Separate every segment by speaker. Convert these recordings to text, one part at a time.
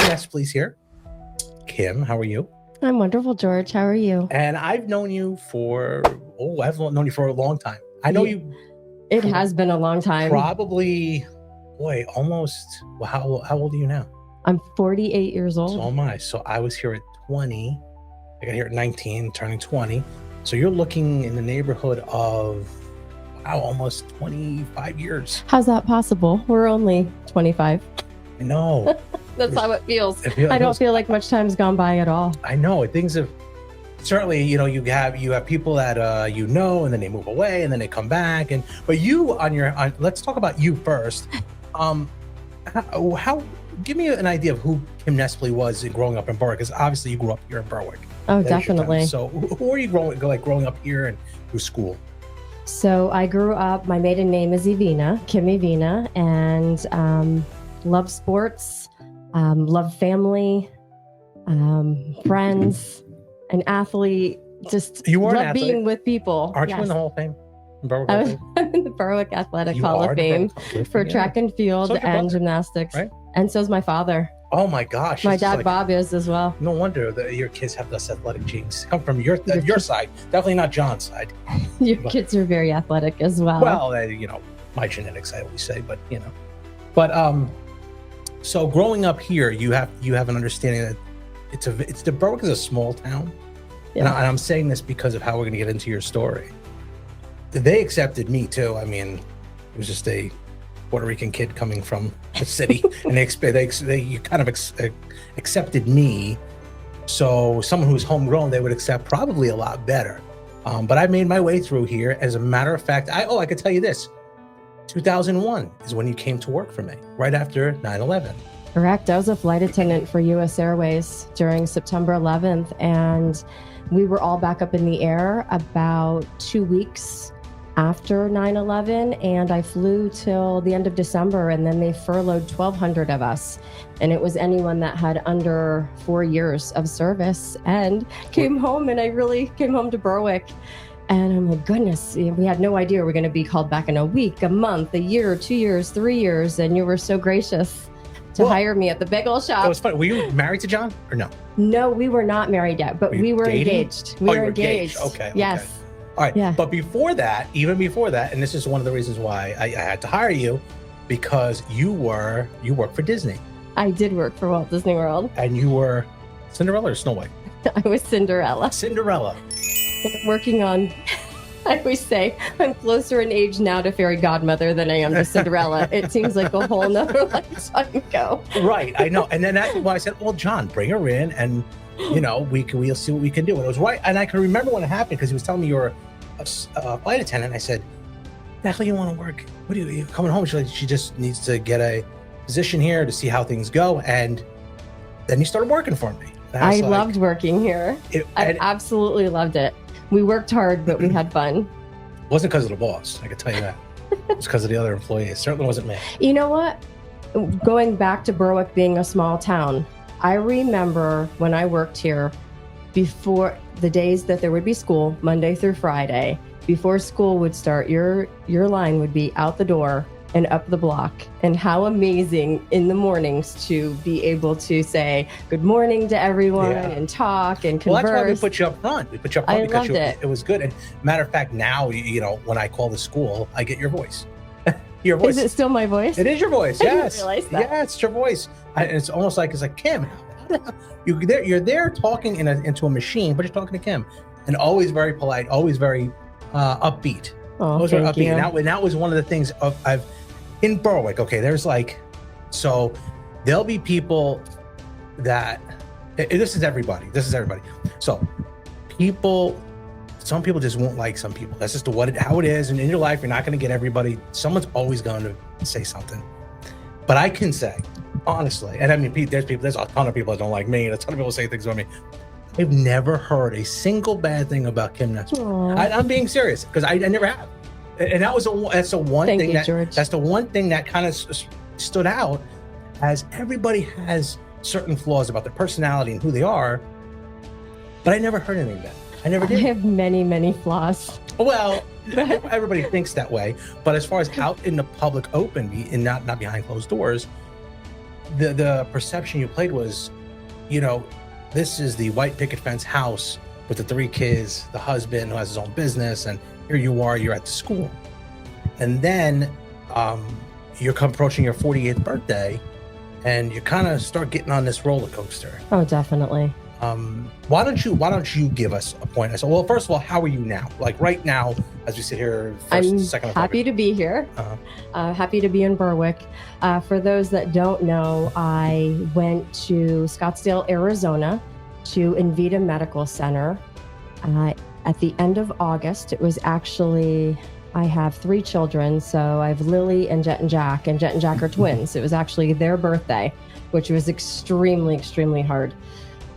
Speaker 1: Nespoli's here. Kim, how are you?
Speaker 2: I'm wonderful, George. How are you?
Speaker 1: And I've known you for a long time. I know you.
Speaker 2: It has been a long time.
Speaker 1: Probably, almost. Well, how old are you now?
Speaker 2: I'm 48 years old.
Speaker 1: So am I. So I was here at 20. I got here at 19, turning 20. So you're looking in the neighborhood of, almost 25 years.
Speaker 2: How's that possible? We're only 25.
Speaker 1: I know.
Speaker 2: That's how it feels. I don't feel like much time's gone by at all.
Speaker 1: I know. Things have certainly, you have people that and then they move away and then they come back. But you let's talk about you first. Give me an idea of who Kim Nespoli was growing up in Berwick, because obviously you grew up here in Berwick.
Speaker 2: Oh, definitely.
Speaker 1: So who are you growing up here and through school?
Speaker 2: So I grew up, my maiden name is Evina, Kim Evina, and love sports, love family, friends, an athlete, just love being with people.
Speaker 1: Aren't you in the Hall of Fame?
Speaker 2: I'm in the Berwick Athletic Hall of Fame for track and field and gymnastics.
Speaker 1: Right?
Speaker 2: And so's my father.
Speaker 1: Oh my gosh.
Speaker 2: My dad, Bob, is as well.
Speaker 1: No wonder that your kids have this athletic genes. Come from your side, definitely not John's side.
Speaker 2: Your kids are very athletic as well.
Speaker 1: Well, my genetics, I always say, but so growing up here, you have an understanding that Berwick is a small town. Yeah. And I'm saying this because of how we're going to get into your story. They accepted me too. I mean, it was just a Puerto Rican kid coming from the city, and they kind of accepted me. So someone who's homegrown, they would accept probably a lot better. But I made my way through here. As a matter of fact, I could tell you this: 2001 is when you came to work for me, right after 9/11.
Speaker 2: Correct. I was a flight attendant for U.S. Airways during September 11th, and we were all back up in the air about 2 weeks after 9/11, and I flew till the end of December, and then they furloughed 1,200 of us, and it was anyone that had under 4 years of service, and came home, and I really came home to Berwick, and I'm like, goodness, we had no idea we were going to be called back in a week, a month, a year, 2 years, 3 years, and you were so gracious to hire me at the bagel shop.
Speaker 1: It was funny. Were you married to John or no?
Speaker 2: No, we were not married yet, but we were engaged. We were engaged.
Speaker 1: Okay.
Speaker 2: Yes.
Speaker 1: Okay. All right. Yeah. But even before that, and this is one of the reasons why I had to hire you, because you worked for Disney.
Speaker 2: I did work for Walt Disney World.
Speaker 1: And you were Cinderella or Snow White?
Speaker 2: I was Cinderella.
Speaker 1: Cinderella.
Speaker 2: Working on, I always say, I'm closer in age now to Fairy Godmother than I am to Cinderella. It seems like a whole nother lifetime ago.
Speaker 1: Right, I know. And then that's why I said, well, John, bring her in and, we'll see what we can do. And it was right. And I can remember when it happened because he was telling me you were a flight attendant. I said, the hell you want to work? What are you coming home? She's like, she just needs to get a position here to see how things go. And then you started working for me.
Speaker 2: I loved working here. I absolutely loved it. We worked hard, but we had fun.
Speaker 1: It wasn't because of the boss, I can tell you that. It was because of the other employees. It certainly wasn't me.
Speaker 2: You know what? Going back to Berwick being a small town, I remember when I worked here, before the days that there would be school, Monday through Friday, before school would start, your line would be out the door and up the block. And how amazing in the mornings to be able to say good morning to everyone and talk and converse.
Speaker 1: Well, that's why we put you up front. We put you up front because it was good. And matter of fact, now, when I call the school, I get your voice. Your voice.
Speaker 2: Is it still my voice?
Speaker 1: It is your voice. Yes.
Speaker 2: I didn't realize that.
Speaker 1: Yeah, it's your voice. It's almost like Kim. You're there talking into a machine, but you're talking to Kim, and always very polite, always very upbeat.
Speaker 2: Oh, thank you.
Speaker 1: And that was one of the things I've in Berwick. Okay, there's so there'll be people that this is everybody. So some people just won't like some people. That's just how it is. And in your life, you're not going to get everybody. Someone's always going to say something. But I can say, honestly, and I mean, there's a ton of people that don't like me, and a ton of people say things about me. I've never heard a single bad thing about Kim Nespoli. I'm being serious, because I never have. And that's the one thing that kind of stood out, as everybody has certain flaws about their personality and who they are, but I never heard anything bad. I never did.
Speaker 2: I have many, many flaws.
Speaker 1: Well, everybody thinks that way, but as far as out in the public open and not behind closed doors, the perception you played was, you know, this is the white picket fence house with the 3 kids, the husband who has his own business, and here you are, you're at the school. And then you're approaching your 48th birthday, and you kind of start getting on this roller coaster.
Speaker 2: Oh, definitely.
Speaker 1: Why don't you give us a point? I said, well, first of all, how are you now? Like right now, as we sit here,
Speaker 2: I'm happy to be here. Happy to be in Berwick. For those that don't know, I went to Scottsdale, Arizona, to Invita Medical Center at the end of August. It was actually, I have 3 children, so I have Lily and Jet and Jack are twins. It was actually their birthday, which was extremely, extremely hard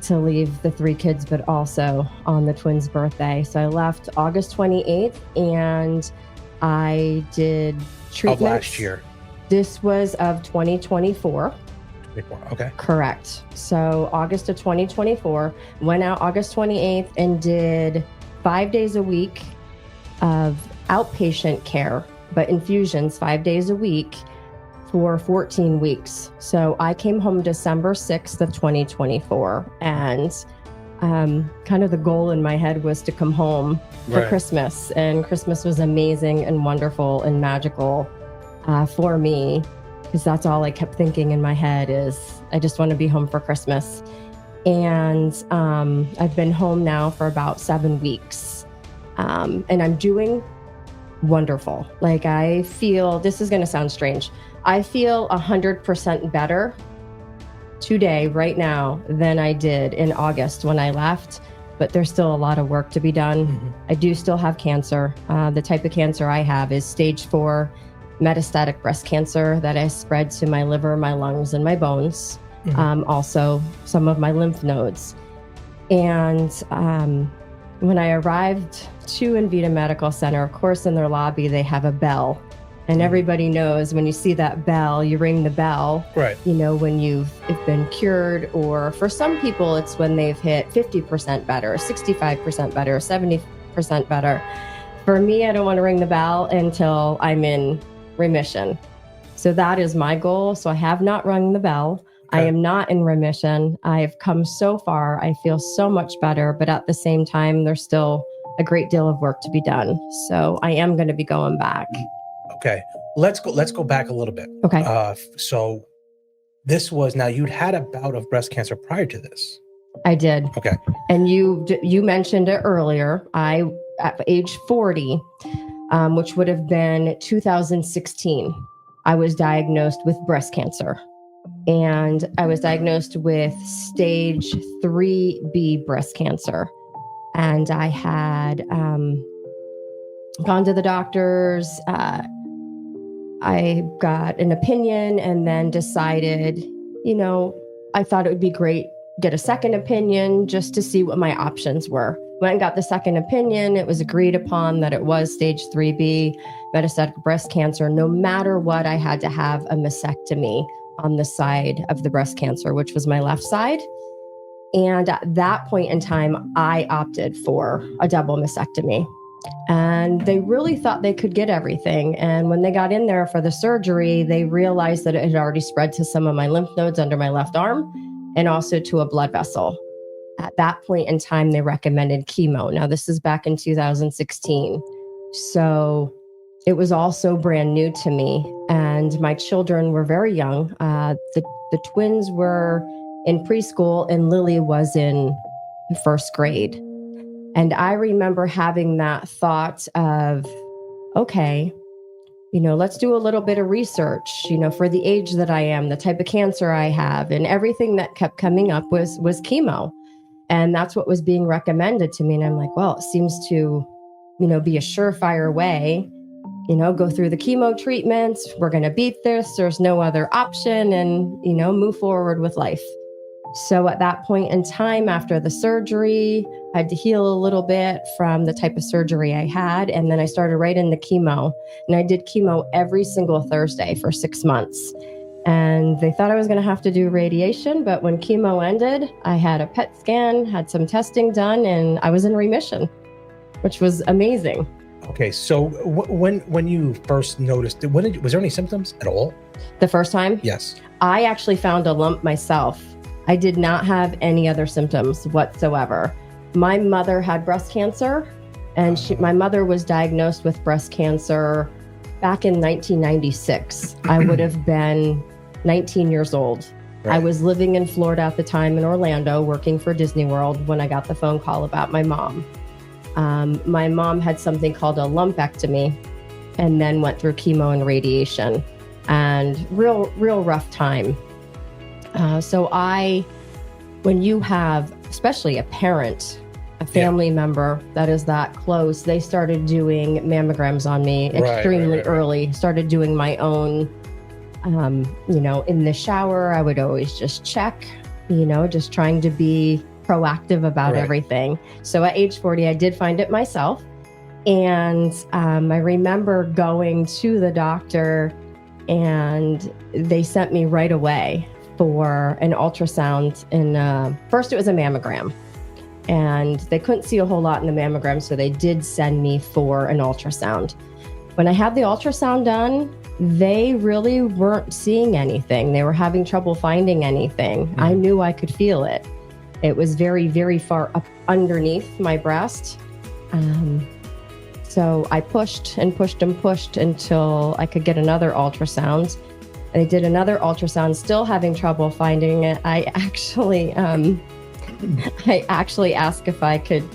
Speaker 2: to leave the 3 kids, but also on the twins' birthday. So I left August 28th, and I did treatments.
Speaker 1: Of last year?
Speaker 2: This was of 2024.
Speaker 1: Okay.
Speaker 2: Correct. So August of 2024, went out August 28th and did 5 days a week of outpatient care, but infusions 5 days a week for 14 weeks. So I came home December 6th of 2024, and kind of the goal in my head was to come home for Christmas. And Christmas was amazing and wonderful and magical for me, because that's all I kept thinking in my head is I just want to be home for Christmas. And I've been home now for about 7 weeks, and I'm doing wonderful. Like, I feel, this is going to sound strange, I feel 100% better today, right now, than I did in August when I left, but there's still a lot of work to be done. Mm-hmm. I do still have cancer. The type of cancer I have is stage 4 metastatic breast cancer that has spread to my liver, my lungs, and my bones. Mm-hmm. Also some of my lymph nodes. And when I arrived to Invita Medical Center, of course, in their lobby, they have a bell. And everybody knows when you see that bell, you ring the bell. Right. You know, when you've been cured, or for some people, it's when they've hit 50% better, 65% better, 70% better. For me, I don't want to ring the bell until I'm in remission. So that is my goal. So I have not rung the bell. Okay. I am not in remission. I've come so far. I feel so much better, but at the same time, there's still a great deal of work to be done. So I am going to be going back.
Speaker 1: Okay, let's go back a little bit.
Speaker 2: Okay.
Speaker 1: So this was, now you'd had a bout of breast cancer prior to this.
Speaker 2: I did.
Speaker 1: Okay.
Speaker 2: And you mentioned it earlier. I, at age 40, which would have been 2016, I was diagnosed with breast cancer. And I was diagnosed with stage 3B breast cancer. And I had gone to the doctors. I got an opinion and then decided, you know, I thought it would be great, get a second opinion just to see what my options were. Went and got the second opinion. It was agreed upon that it was stage 3B metastatic breast cancer. No matter what, I had to have a mastectomy on the side of the breast cancer, which was my left side. And at that point in time, I opted for a double mastectomy. And they really thought they could get everything. And when they got in there for the surgery, they realized that it had already spread to some of my lymph nodes under my left arm and also to a blood vessel. At that point in time, they recommended chemo. Now, this is back in 2016. So it was also brand new to me. And my children were very young. The twins were in preschool and Lily was in first grade. And I remember having that thought of, okay, you know, let's do a little bit of research, you know, for the age that I am, the type of cancer I have, and everything that kept coming up was chemo. And that's what was being recommended to me. And I'm like, well, it seems to, you know, be a surefire way, you know, go through the chemo treatments. We're going to beat this. There's no other option, and, you know, move forward with life. So at that point in time, after the surgery, I had to heal a little bit from the type of surgery I had. And then I started right into chemo. And I did chemo every single Thursday for 6 months. And they thought I was going to have to do radiation. But when chemo ended, I had a PET scan, had some testing done, and I was in remission, which was amazing.
Speaker 1: Okay, so when you first noticed, was there any symptoms at all?
Speaker 2: The first time?
Speaker 1: Yes.
Speaker 2: I actually found a lump myself. I did not have any other symptoms whatsoever. My mother had breast cancer, and my mother was diagnosed with breast cancer back in 1996. I would have been 19 years old.
Speaker 1: Right.
Speaker 2: I was living in Florida at the time in Orlando, working for Disney World when I got the phone call about my mom. My mom had something called a lumpectomy and then went through chemo and radiation, and real rough time. So when you have, especially a parent, a family member that is that close, they started doing mammograms on me extremely early, started doing my own, in the shower, I would always just check, just trying to be proactive about everything. So at age 40, I did find it myself. And I remember going to the doctor, and they sent me right away for an ultrasound. And first it was a mammogram, and they couldn't see a whole lot in the mammogram, so they did send me for an ultrasound. When I had the ultrasound done, they really weren't seeing anything. They were having trouble finding anything. Mm-hmm. I knew I could feel it. It was very, very far up underneath my breast. So I pushed and pushed and pushed until I could get another ultrasound. I did another ultrasound, still having trouble finding it. I actually asked if I could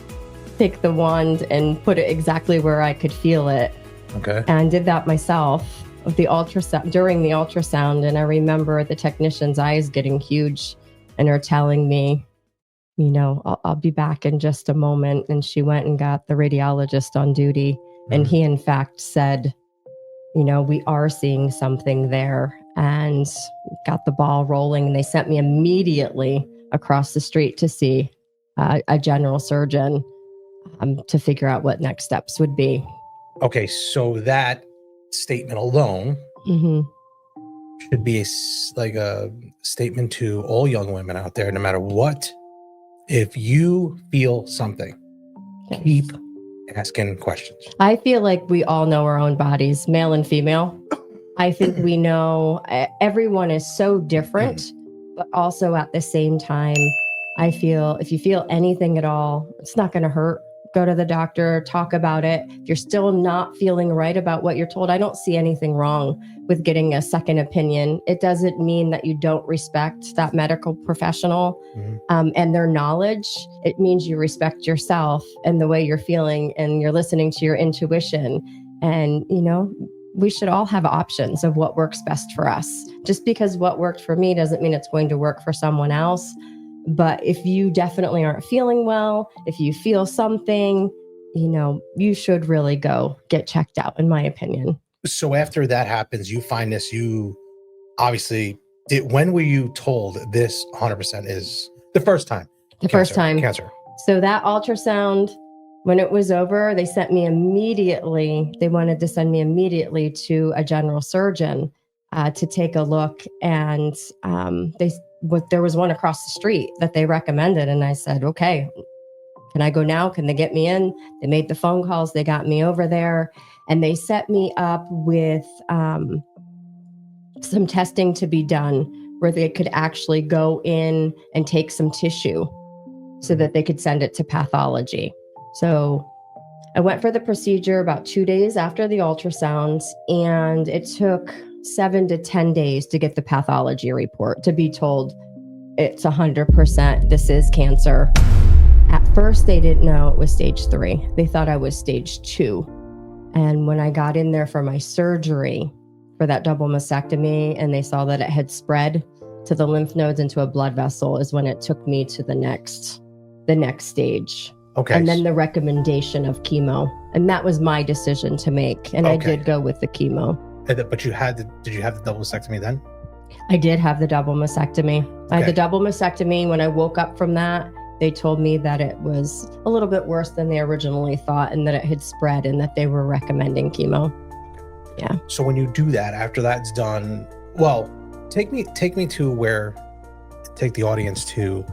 Speaker 2: take the wand and put it exactly where I could feel it.
Speaker 1: Okay.
Speaker 2: And did that myself with the ultrasound during the ultrasound. And I remember the technician's eyes getting huge, and her telling me, I'll be back in just a moment. And she went and got the radiologist on duty. Mm-hmm. And he, in fact, said, we are seeing something there, and got the ball rolling. And they sent me immediately across the street to see a general surgeon to figure out what next steps would be.
Speaker 1: Okay, so that statement alone should be a statement to all young women out there, no matter what. If you feel something, keep asking questions.
Speaker 2: I feel like we all know our own bodies, male and female. I think we know everyone is so different, but also at the same time, I feel if you feel anything at all, it's not going to hurt. Go to the doctor, talk about it. If you're still not feeling right about what you're told, I don't see anything wrong with getting a second opinion. It doesn't mean that you don't respect that medical professional and their knowledge. It means you respect yourself and the way you're feeling, and you're listening to your intuition. And, we should all have options of what works best for us. Just because what worked for me doesn't mean it's going to work for someone else. But if you definitely aren't feeling well, if you feel something, you should really go get checked out, in my opinion.
Speaker 1: So after that happens, you find this, you obviously when were you told this 100% is the first time?
Speaker 2: First time.
Speaker 1: Cancer.
Speaker 2: So that ultrasound, when it was over, they wanted to send me immediately to a general surgeon to take a look. And there was one across the street that they recommended. And I said, okay, can I go now? Can they get me in? They made the phone calls. They got me over there, and they set me up with some testing to be done where they could actually go in and take some tissue so that they could send it to pathology. So I went for the procedure about 2 days after the ultrasounds, and it took 7 to 10 days to get the pathology report, to be told it's 100%, this is cancer. At first, they didn't know it was stage 3. They thought I was stage 2. And when I got in there for my surgery for that double mastectomy, and they saw that it had spread to the lymph nodes into a blood vessel, is when it took me to the next stage.
Speaker 1: Okay.
Speaker 2: And then the recommendation of chemo. And that was my decision to make. And I did go with the chemo.
Speaker 1: But did you have the double mastectomy then?
Speaker 2: I did have the double mastectomy. Okay. I had the double mastectomy. When I woke up from that, they told me that it was a little bit worse than they originally thought, and that it had spread, and that they were recommending chemo. Yeah.
Speaker 1: So when you do that, after that's done, well, take me to where, take the audience to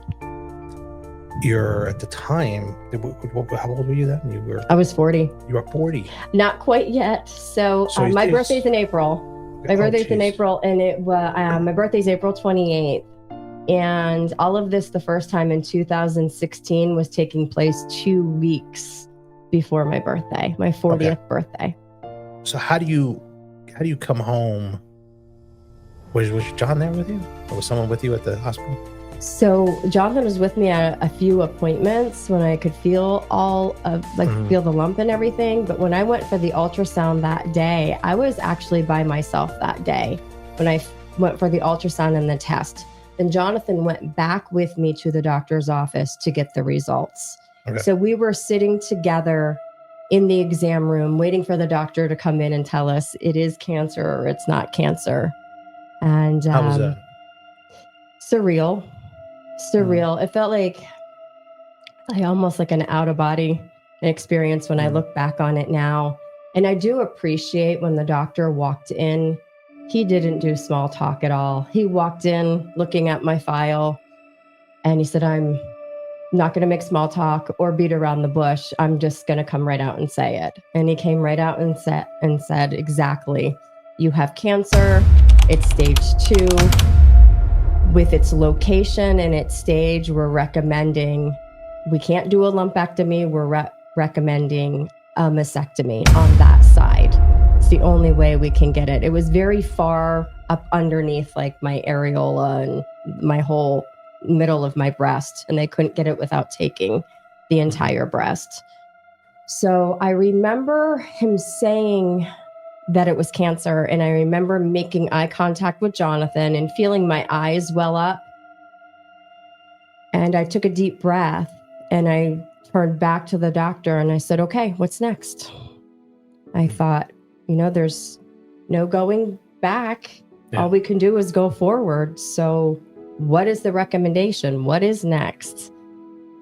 Speaker 1: your, at the time, how old were you then?
Speaker 2: I was 40.
Speaker 1: You were 40.
Speaker 2: Not quite yet. So my birthday's in April. My birthday's in
Speaker 1: geez.
Speaker 2: April, and my birthday's April 28th. And all of this, the first time in 2016, was taking place 2 weeks before my birthday, my 40th birthday.
Speaker 1: So how do you come home? Was John there with you? Or was someone with you at the hospital?
Speaker 2: So Jonathan was with me at a few appointments when I could feel feel the lump and everything. But when I went for the ultrasound that day, I was actually by myself that day when I went for the ultrasound and the test. Then Jonathan went back with me to the doctor's office to get the results.
Speaker 1: Okay.
Speaker 2: So we were sitting together in the exam room, waiting for the doctor to come in and tell us it is cancer or it's not cancer. And
Speaker 1: How was that?
Speaker 2: Surreal. It felt like almost like an out of body experience when I look back on it now. And I do appreciate when the doctor walked in, he didn't do small talk at all. He walked in looking at my file and he said, I'm not going to make small talk or beat around the bush. I'm just going to come right out and say it. And he came right out and said, exactly, you have cancer. It's stage 2. With its location and its stage, we're recommending, we can't do a lumpectomy. We're recommending a mastectomy on that side. It's the only way we can get it. It was very far up underneath like my areola and my whole middle of my breast, and they couldn't get it without taking the entire breast. So I remember him saying that it was cancer, and I remember making eye contact with Jonathan and feeling my eyes well up. And I took a deep breath and I turned back to the doctor and I said, okay, what's next? I thought, there's no going back. Yeah. All we can do is go forward. So what is the recommendation? What is next?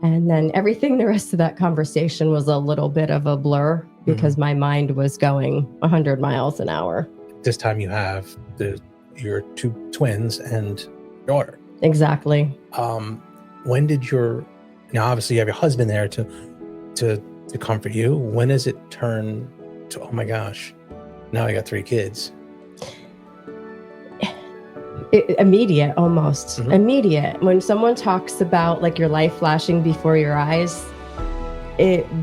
Speaker 2: And then everything, the rest of that conversation was a little bit of a blur because my mind was going 100 miles an hour.
Speaker 1: This time you have your 2 twins and daughter.
Speaker 2: Exactly.
Speaker 1: When did now obviously you have your husband there to comfort you. When does it turn to, oh my gosh, now I got 3 kids?
Speaker 2: Immediate, almost immediate. When someone talks about like your life flashing before your eyes,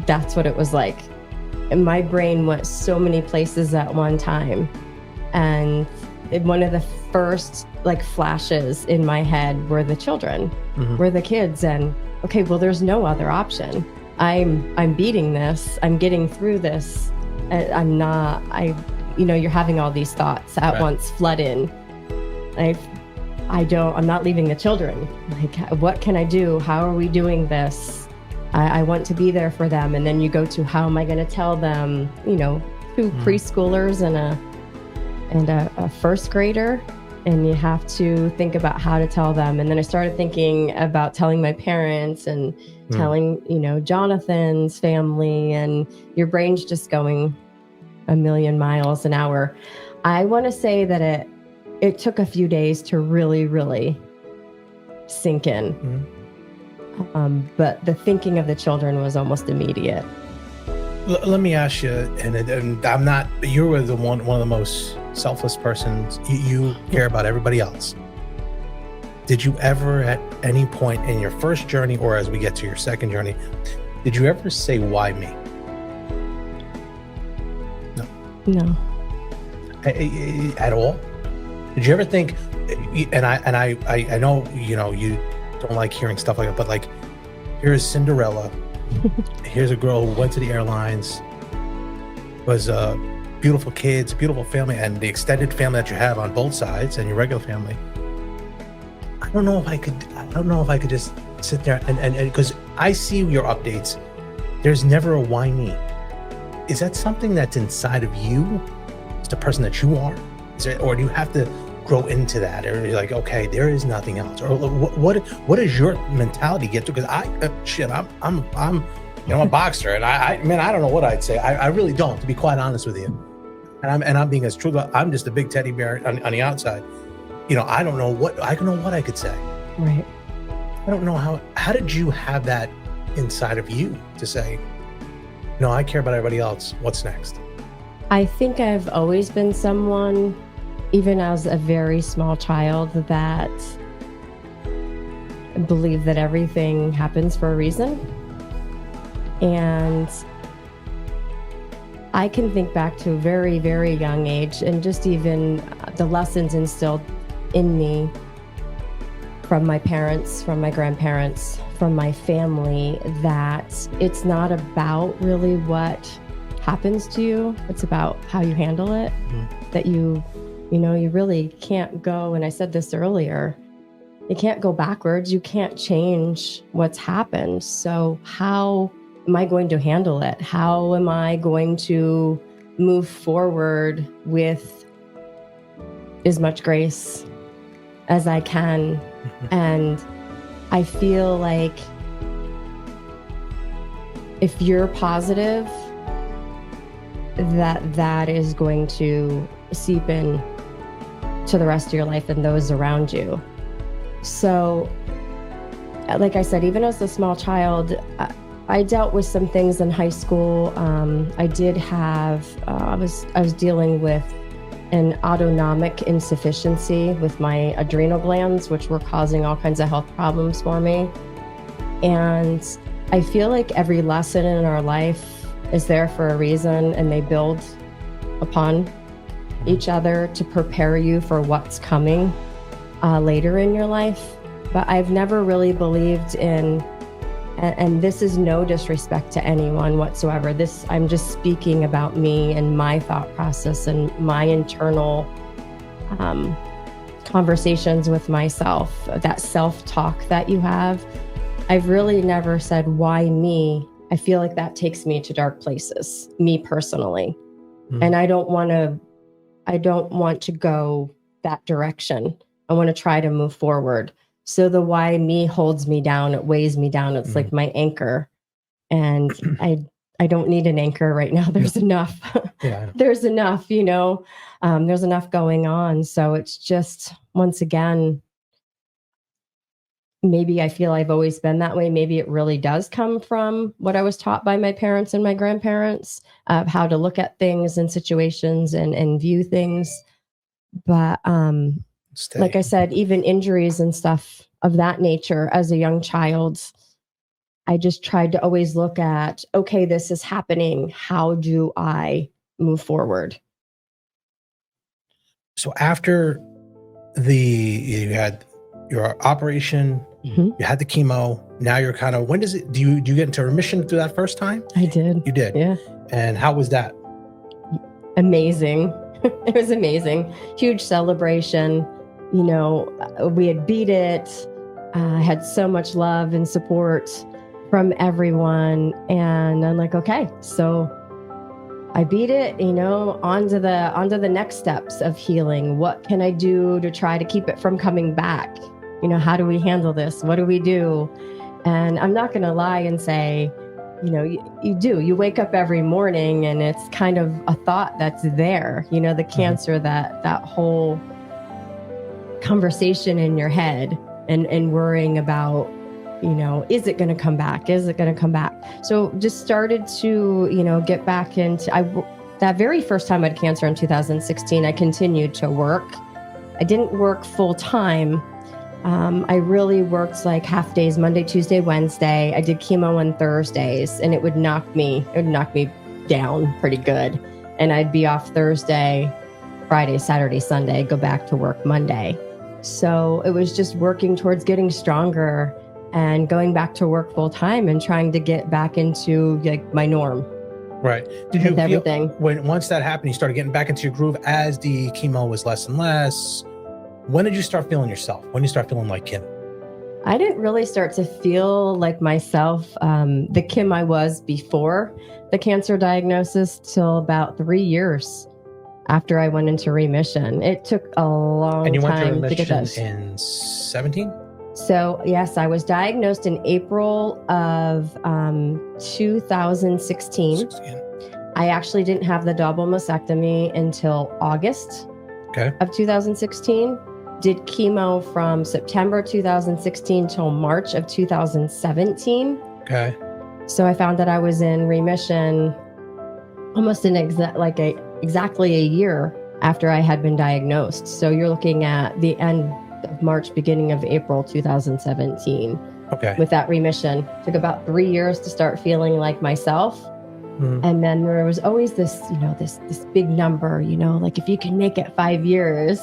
Speaker 2: that's what it was like. And my brain went so many places at one time. And one of the first like flashes in my head were the children, were the kids. And okay, well, there's no other option. I'm beating this. I'm getting through this. I'm not, you're having all these thoughts at once flood in. I'm not leaving the children. Like, what can I do? How are we doing this? I want to be there for them. And then you go to, how am I going to tell them, 2 preschoolers and a first grader. And you have to think about how to tell them. And then I started thinking about telling my parents and telling, Jonathan's family, and your brain's just going a million miles an hour. I want to say that it took a few days to really, really sink in. But the thinking of the children was almost immediate.
Speaker 1: Let me ask you, and I'm not, you were one of the most selfless persons. You care about everybody else. Did you ever at any point in your first journey, or as we get to your second journey, did you ever say, why me?
Speaker 2: No.
Speaker 1: At all? Did you ever think, and I know, you don't like hearing stuff like that, but like, here's Cinderella. Here's a girl who went to the airlines, was beautiful kids, beautiful family, and the extended family that you have on both sides and your regular family. I don't know if I could just sit there and because I see your updates, there's never a why me. Is that something that's inside of you? It's the person that you are? Or do you have to grow into that? Or you're like, okay, there is nothing else? Or what does your mentality get to? Because I'm a boxer, and I don't know what I'd say. I really don't, to be quite honest with you. And I'm being as true. I'm just a big teddy bear on the outside. I don't know what I could say.
Speaker 2: Right.
Speaker 1: I don't know how did you have that inside of you to say, no, I care about everybody else. What's next?
Speaker 2: I think I've always been someone even as a very small child, that believe that everything happens for a reason. And I can think back to a very, very young age, and just even the lessons instilled in me from my parents, from my grandparents, from my family, that it's not about really what happens to you. It's about how you handle it. Mm-hmm. That you really can't go, and I said this earlier, you can't go backwards. You can't change what's happened. So how am I going to handle it? How am I going to move forward with as much grace as I can? Mm-hmm. And I feel like if you're positive, that is going to seep in to the rest of your life and those around you. So, like I said, even as a small child, I dealt with some things in high school. I did have, I was dealing with an autonomic insufficiency with my adrenal glands, which were causing all kinds of health problems for me. And I feel like every lesson in our life is there for a reason, and they build upon each other to prepare you for what's coming later in your life. But I've never really believed in, and this is no disrespect to anyone whatsoever. I'm just speaking about me and my thought process and my internal conversations with myself, that self-talk that you have. I've really never said, why me? I feel like that takes me to dark places, me personally. Mm. And I don't want to go that direction. I want to try to move forward. So the why me holds me down. It weighs me down. It's like my anchor. And I don't need an anchor right now. There's enough. Yeah. There's enough, there's enough going on. So it's just, once again, maybe I feel I've always been that way. Maybe it really does come from what I was taught by my parents and my grandparents of how to look at things and situations and view things. But like I said, even injuries and stuff of that nature as a young child, I just tried to always look at, okay, this is happening. How do I move forward?
Speaker 1: So after you had your operation, mm-hmm. you had the chemo, now you're kind of, when does it, do you get into remission through that first time?
Speaker 2: I did.
Speaker 1: You did?
Speaker 2: Yeah.
Speaker 1: And how was that?
Speaker 2: Amazing. It was amazing. Huge celebration. We had beat it. I had so much love and support from everyone. And I'm like, okay, so I beat it, onto the next steps of healing. What can I do to try to keep it from coming back? How do we handle this? What do we do? And I'm not going to lie and say, you wake up every morning and it's kind of a thought that's there, the cancer, that whole conversation in your head and worrying about, is it going to come back? Is it going to come back? So just started to, get back into, that very first time I had cancer in 2016, I continued to work. I didn't work full time. I really worked like half days, Monday, Tuesday, Wednesday. I did chemo on Thursdays, and it would knock me down pretty good. And I'd be off Thursday, Friday, Saturday, Sunday, go back to work Monday. So it was just working towards getting stronger and going back to work full time and trying to get back into like my norm.
Speaker 1: Right. Did you feel everything once that happened, you started getting back into your groove as the chemo was less and less? When did you start feeling yourself? When did you start feeling like Kim?
Speaker 2: I didn't really start to feel like myself, the Kim I was before the cancer diagnosis, till about 3 years after I went into remission. It took a long time.
Speaker 1: And you went to remission
Speaker 2: to get this.
Speaker 1: In 17?
Speaker 2: So yes, I was diagnosed in April of 2016. I actually didn't have the double mastectomy until August of 2016. Did chemo from September 2016 till March of 2017.
Speaker 1: Okay.
Speaker 2: So I found that I was in remission almost in exactly a year after I had been diagnosed. So you're looking at the end of March, beginning of April 2017.
Speaker 1: Okay.
Speaker 2: With that remission. It took about 3 years to start feeling like myself. And then there was always this, this big number, like if you can make it 5 years,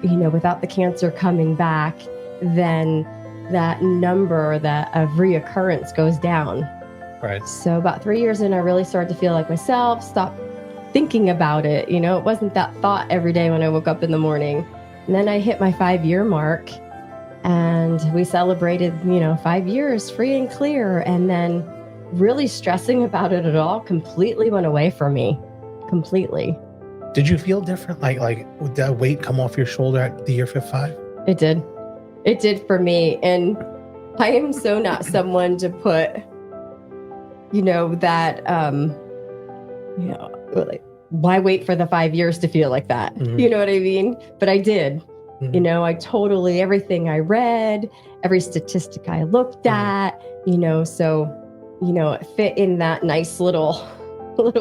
Speaker 2: without the cancer coming back, then that number of reoccurrence goes down.
Speaker 1: Right.
Speaker 2: So about 3 years in, I really started to feel like myself, stop thinking about it. It wasn't that thought every day when I woke up in the morning. And then I hit my 5-year mark and we celebrated, 5 years free and clear. And then really stressing about it at all completely went away from me. Completely.
Speaker 1: Did you feel different? Like would that weight come off your shoulder at the year 55?
Speaker 2: It did. It did for me. And I am so not someone to put, like, why wait for the 5 years to feel like that? You know what I mean? But I did. I totally, everything I read, every statistic I looked at, so, it fit in that nice little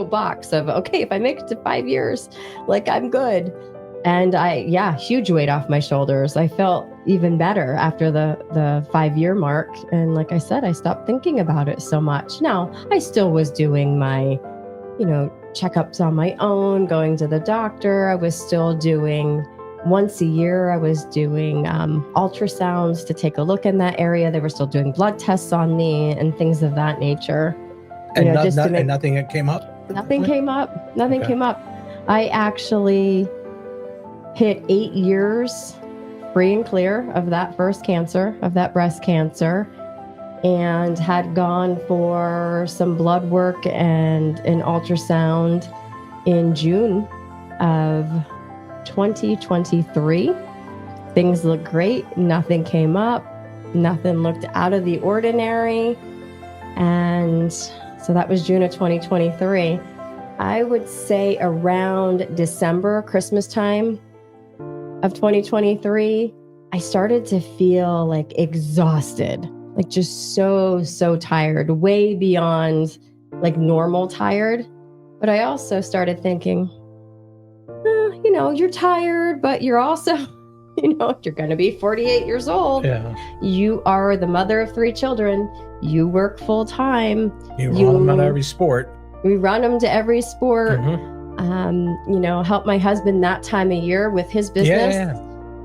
Speaker 2: box of, okay, if I make it to 5 years, like I'm good. And huge weight off my shoulders. I felt even better after the 5-year mark. And like I said, I stopped thinking about it so much. Now, I still was doing my, checkups on my own, going to the doctor. I was still doing once a year, I was doing ultrasounds to take a look in that area. They were still doing blood tests on me and things of that nature.
Speaker 1: And, and nothing came up?
Speaker 2: Nothing came up. Nothing came up. I actually hit 8 years free and clear of that first cancer, of that breast cancer, and had gone for some blood work and an ultrasound in June of 2023. Things looked great. Nothing came up. Nothing looked out of the ordinary. And so that was June of 2023. I would say around December, Christmas time of 2023, I started to feel like exhausted, like just so tired, way beyond like normal tired. But I also started thinking, you're tired, but you're also, you're going to be 48 years old. Yeah. You are the mother of 3 children. You work full time.
Speaker 1: You run them to every sport.
Speaker 2: We run them to every sport. Help my husband that time of year with his business.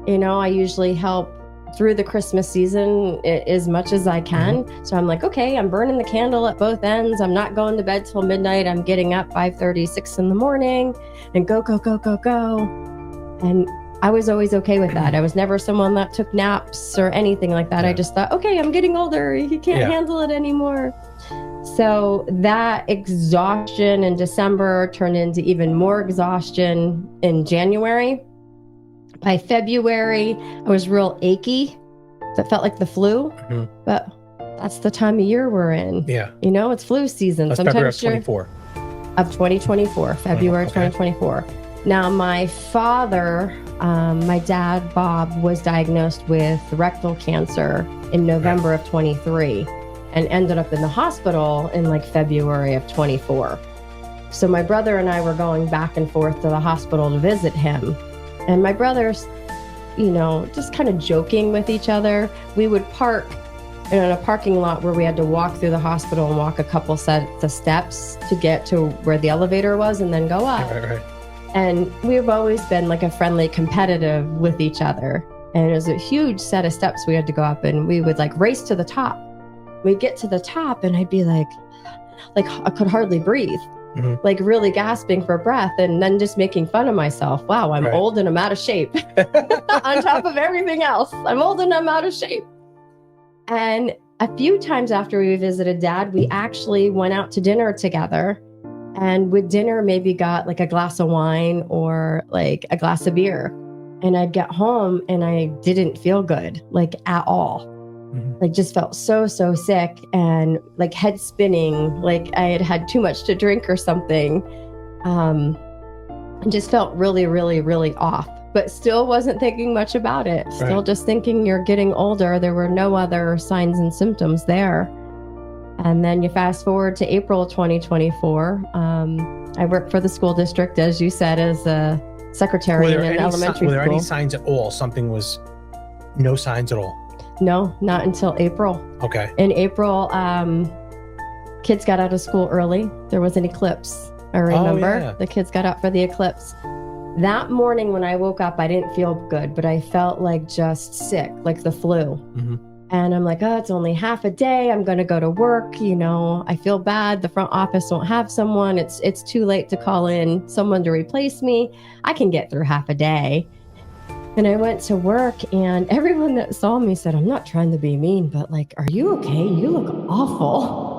Speaker 2: Yeah. I usually help through the Christmas season as much as I can. So I'm like, okay, I'm burning the candle at both ends. I'm not going to bed till midnight. I'm getting up 5:30, 6 in the morning and go. And I was always okay with that. I was never someone that took naps or anything like that. Yeah. I just thought, okay, I'm getting older. You can't handle it anymore. So that exhaustion in December turned into even more exhaustion in January. By February, I was real achy. That felt like the flu, but that's the time of year we're in. Yeah. It's flu season.
Speaker 1: That's February of 2024.
Speaker 2: Of 2024, February 2024. Now, my father, my dad, Bob, was diagnosed with rectal cancer in November of 23 and ended up in the hospital in like February of 24. So my brother and I were going back and forth to the hospital to visit him. And my brother's, just kind of joking with each other. We would park in a parking lot where we had to walk through the hospital and walk a couple sets of steps to get to where the elevator was and then go up. Right. And we've always been like a friendly competitive with each other. And it was a huge set of steps we had to go up, and we would like race to the top. We'd get to the top and I'd be like I could hardly breathe. Like really gasping for breath, and then just making fun of myself. Wow, I'm old and I'm out of shape. On top of everything else, I'm old and I'm out of shape. And a few times after we visited Dad, we actually went out to dinner together. And with dinner, maybe got like a glass of wine or like a glass of beer. And I'd get home and I didn't feel good, like at all. Like just felt so sick and like head spinning, like I had had too much to drink or something. And just felt really off, but still wasn't thinking much about it. Still just thinking you're getting older. There were no other signs and symptoms there. And then you fast forward to April 2024. I work for the school district, as you said, as a secretary in an elementary
Speaker 1: were there any
Speaker 2: school.
Speaker 1: signs at all? Something was no signs at all.
Speaker 2: No, not until April.
Speaker 1: Okay.
Speaker 2: In April, kids got out of school early. There was an eclipse. I remember the kids got out for the eclipse. That morning when I woke up, I didn't feel good, but I felt like just sick, like the flu.
Speaker 1: Mm-hmm.
Speaker 2: And I'm like, oh, it's only half a day. I'm going to go to work. You know, I feel bad. The front office won't have someone. It's too late to call in someone to replace me. I can get through half a day. And I went to work, and everyone that saw me said, I'm not trying to be mean, but like, are you okay? You look awful.